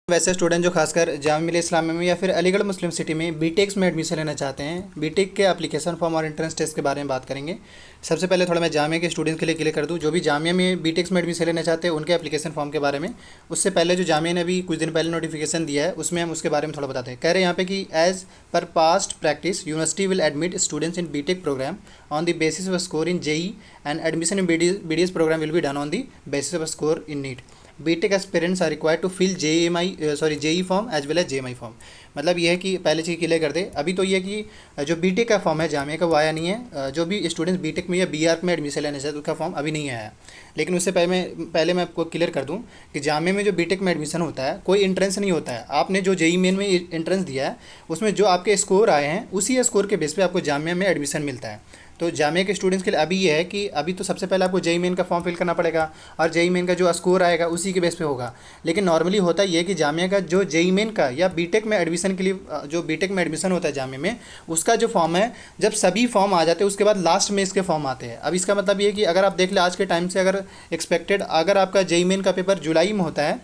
वैसे स्टूडेंट जो खासकर जामिया मिलिया इस्लामिया में या फिर अलीगढ़ मुस्लिम सिटी में बीटेक्स में एडमिशन लेना चाहते हैं, बीटेक के एप्लीकेशन फॉर्म और एंट्रेंस टेस्ट के बारे में बात करेंगे। सबसे पहले थोड़ा मैं जामिया के स्टूडेंट्स के लिए क्लियर कर दूं, जो भी जामिया में बीटेक्स में एडमिशन लेना चाहते हैं उनके एप्लीकेशन फॉर्म के बारे में। उससे पहले जो जामिया ने अभी कुछ दिन पहले नोटिफिकेशन दिया है उसमें हम उसके बारे में थोड़ा बताते हैं। कह रहे हैं यहाँ पे कि as per past practice university will admit students in BTech program on the basis of score in JEE and admission in BDS program will be done on the basis of score in NEET. BTech aspirants are required to fill JEE form as well as JMI form. मतलब ये है कि पहले चीज़ clear कर दे। अभी तो ये कि जो बीटेक का फॉर्म है जामिया का वो आया नहीं है। जो भी स्टूडेंट्स बीटेक में या बीआर्क में एडमिशन लेने चाहते उसका फॉर्म अभी नहीं आया है। लेकिन उससे पहले मैं आपको क्लियर कर दूं कि जामिया में जो बीटेक में एडमिशन होता है कोई एंट्रेंस नहीं होता है। आपने जो जेई मेन में एंट्रेंस दिया है उसमें जो आपके स्कोर आए हैं उसी स्कोर के बेस पे आपको जामिया में एडमिशन मिलता है। तो जामिया के स्टूडेंट्स के लिए अभी ये है कि अभी तो सबसे पहले आपको जेई मेन का फॉर्म फिल करना पड़ेगा और जेई मेन का जो स्कोर आएगा उसी के बेस पे होगा। लेकिन नॉर्मली होता ये है कि जामिया का जो जेई मेन का या बीटेक में एडमिशन के लिए जो बीटेक में एडमिशन होता है जामिया में उसका जो फॉर्म है जब सभी फॉर्म आ जाते हैं उसके बाद लास्ट में इसके फॉर्म आते हैं। अब इसका मतलब ये कि अगर आप देख ले आज के टाइम से अगर एक्सपेक्टेड अगर आपका जेई मेन का पेपर जुलाई में होता है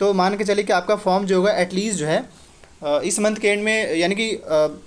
तो मान के चलिए कि आपका फॉर्म जो होगा एटलीस्ट जो है इस मंथ के एंड में यानी कि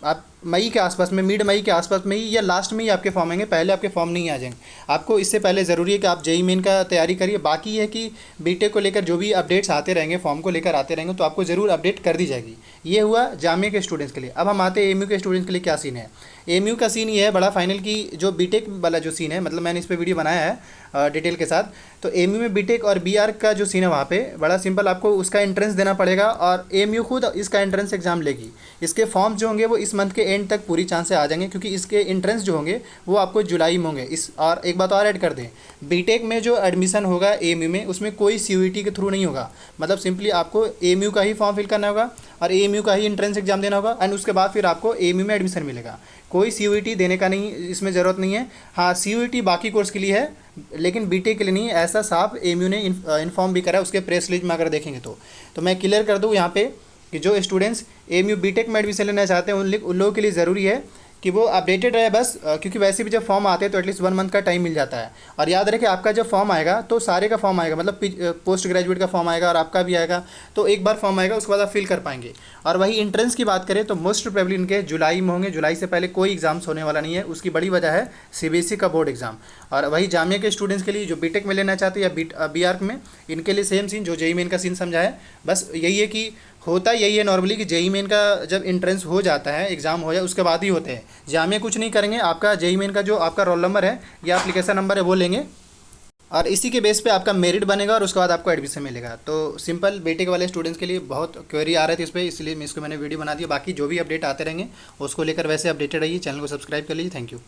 आप मई के आसपास में मिड मई के आसपास में ही या लास्ट में ही आपके फॉर्म आएंगे, पहले आपके फॉर्म नहीं आ जाएंगे। आपको इससे पहले ज़रूरी है कि आप जेई मेन का तैयारी करिए। बाकी ये है कि बीटेक को लेकर जो भी अपडेट्स आते रहेंगे फॉर्म को लेकर आते रहेंगे तो आपको ज़रूर अपडेट कर दी जाएगी। ये हुआ जामिया के स्टूडेंट्स के लिए। अब हम आते हैं एएमयू के स्टूडेंट्स के लिए क्या सीन है। एएमयू का सीन ये है बड़ा फाइनल की जो बीटेक वाला जो सीन है, मतलब मैंने इस पर वीडियो बनाया है डिटेल के साथ। तो एएमयू में बीटेक और बीआर्क का जो सीन है वहाँ पे बड़ा सिंपल, आपको उसका एंट्रेंस देना पड़ेगा और एएमयू खुद इसका एंट्रेंस एग्जाम लेगी। इसके फॉर्म जो होंगे वो इस मंथ के एंड तक पूरी चांस आ जाएंगे क्योंकि इसके एंट्रेंस जो होंगे वो आपको जुलाई में होंगे। इस और एक बात और ऐड कर दें, बीटेक में जो एडमिशन होगा एएमयू में उसमें कोई सीयूईटी के थ्रू नहीं होगा। मतलब सिंपली आपको एएमयू का ही फॉर्म फिल करना होगा और एएमयू का ही एंट्रेंस एग्जाम देना होगा एंड उसके बाद फिर आपको एएमयू में एडमिशन मिलेगा। कोई सीयूईटी देने का नहीं, इसमें ज़रूरत नहीं है। हाँ, सीयूईटी बाकी कोर्स के लिए है लेकिन बीटेक के लिए नहीं है। ऐसा साफ एएमयू ने इन्फॉर्म भी करा है उसके प्रेस रिलीज में अगर देखेंगे तो मैं क्लियर कर दूँ यहाँ पे कि जो स्टूडेंट्स एएमयू बीटेक में एडमिशन लेना चाहते हैं उन लोगों के लिए ज़रूरी है कि वो अपडेटेड रहे बस, क्योंकि वैसे भी जब फॉर्म आते हैं तो एटलीस्ट 1 मंथ का टाइम मिल जाता है। और याद रखें आपका जब फॉर्म आएगा तो सारे का फॉर्म आएगा, मतलब पोस्ट ग्रेजुएट का फॉर्म आएगा और आपका भी आएगा। तो एक बार फॉर्म आएगा उसके बाद आप फिल कर पाएंगे। और वही एंट्रेंस की बात करें तो मोस्ट प्रोबेबली इनके जुलाई में होंगे। जुलाई से पहले कोई एग्जाम्स होने वाला नहीं है। उसकी बड़ी वजह है सीबीएसई का बोर्ड एग्जाम। और वही जामिया के स्टूडेंट्स के लिए जो बीटेक में लेना चाहते हैं या बीआर्क में, इनके लिए सेम सीन जो जेई मेन का सीन समझा है। बस यही है कि होता यही है नॉर्मली कि जेई मेन का जब एंट्रेंस हो जाता है एग्ज़ाम हो जाए उसके बाद ही होते हैं। जामिया कुछ नहीं करेंगे, आपका जेई मेन का जो आपका रोल नंबर है या एप्लीकेशन नंबर है वो लेंगे और इसी के बेस पे आपका मेरिट बनेगा और उसके बाद आपको एडमिशन मिलेगा। तो सिंपल बीटेक वाले स्टूडेंट्स के लिए बहुत क्वेरी आ रहे थे इस पर, इसलिए इसको मैंने वीडियो बना दिया। बाकी जो भी अपडेट आते रहेंगे उसको लेकर वैसे अपडेटेड रहिए। चैनल को सब्सक्राइब कर लीजिए। Thank you.